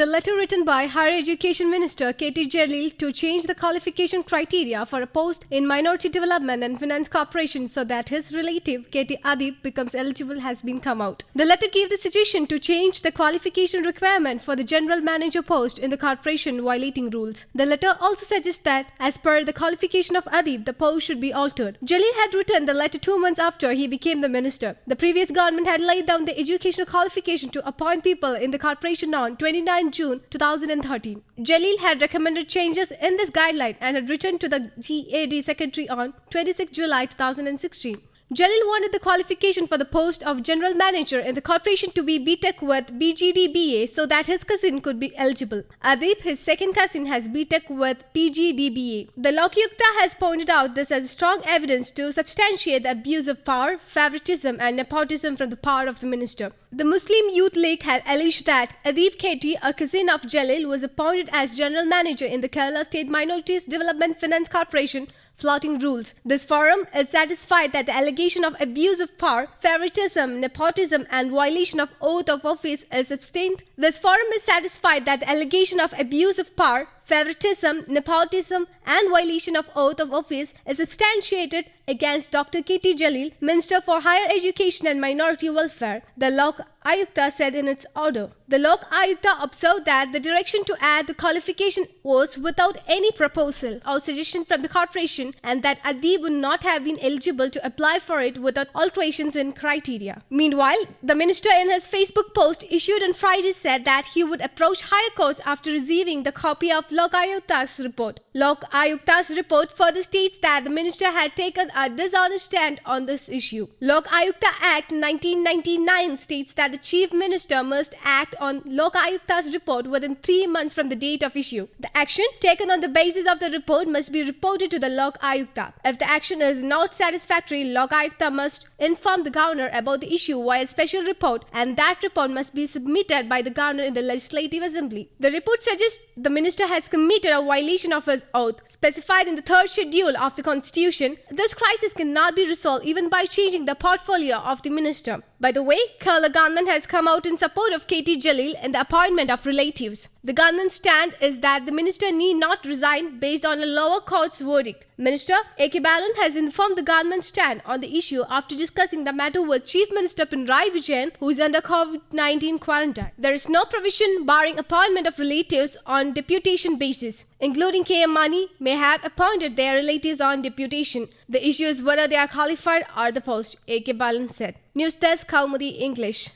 The letter written by Higher Education Minister K.T. Jalil to change the qualification criteria for a post in Minority Development and Finance Corporation so that his relative K.T. Adib becomes eligible has been come out. The letter gave the suggestion to change the qualification requirement for the general manager post in the corporation violating rules. The letter also suggests that as per the qualification of Adib, the post should be altered. Jalil had written the letter 2 months after he became the minister. The previous government had laid down the educational qualification to appoint people in the corporation on 29 June 2013. Jalil had recommended changes in this guideline and had written to the GAD secretary on 26 July 2016. Jalil wanted the qualification for the post of general manager in the corporation to be BTech with BGDBA so that his cousin could be eligible. Adib, his second cousin, has BTech with PGDBA. The Lokayukta has pointed out this as strong evidence to substantiate the abuse of power, favoritism and nepotism from the part of the minister. The Muslim Youth League had alleged that Adib KT, a cousin of Jalil, was appointed as general manager in the Kerala State Minorities Development Finance Corporation, flouting rules. This forum is satisfied that the allegation of abuse of power, favoritism, nepotism and violation of oath of office is sustained. This forum is satisfied that the allegation of abuse of power, favoritism, nepotism and violation of oath of office is substantiated against Dr. K.T. Jalil, Minister for Higher Education and Minority Welfare, the Lok Ayukta said in its order. The Lok Ayukta observed that the direction to add the qualification was without any proposal or suggestion from the corporation and that Adib would not have been eligible to apply for it without alterations in criteria. Meanwhile, the minister in his Facebook post issued on Friday said that he would approach higher courts after receiving the copy of Lok Ayukta's report. Lok Ayukta's report further states that the minister had taken a dishonest stand on this issue. Lok Ayukta Act 1999 states that the Chief Minister must act on Lok Ayukta's report within 3 months from the date of issue. The action taken on the basis of the report must be reported to the Lok Ayukta. If the action is not satisfactory, Lok Ayukta must inform the governor about the issue via special report and that report must be submitted by the governor in the Legislative Assembly. The report suggests the minister has committed a violation of his oath specified in the 3rd schedule of the Constitution. This crisis cannot be resolved even by changing the portfolio of the minister. By the way, Kerala government has come out in support of K.T. Jalil in the appointment of relatives. The government's stand is that the minister need not resign based on a lower court's verdict. Minister A.K. Balan has informed the government's stand on the issue after discussing the matter with Chief Minister Pinarayi Vijayan, who is under COVID-19 quarantine. There is no provision barring appointment of relatives on deputation basis, including K.M. Mani may have appointed their relatives on deputation. The issue is whether they are qualified or the post, A.K. Balan said. News Desk, Kaumudi English.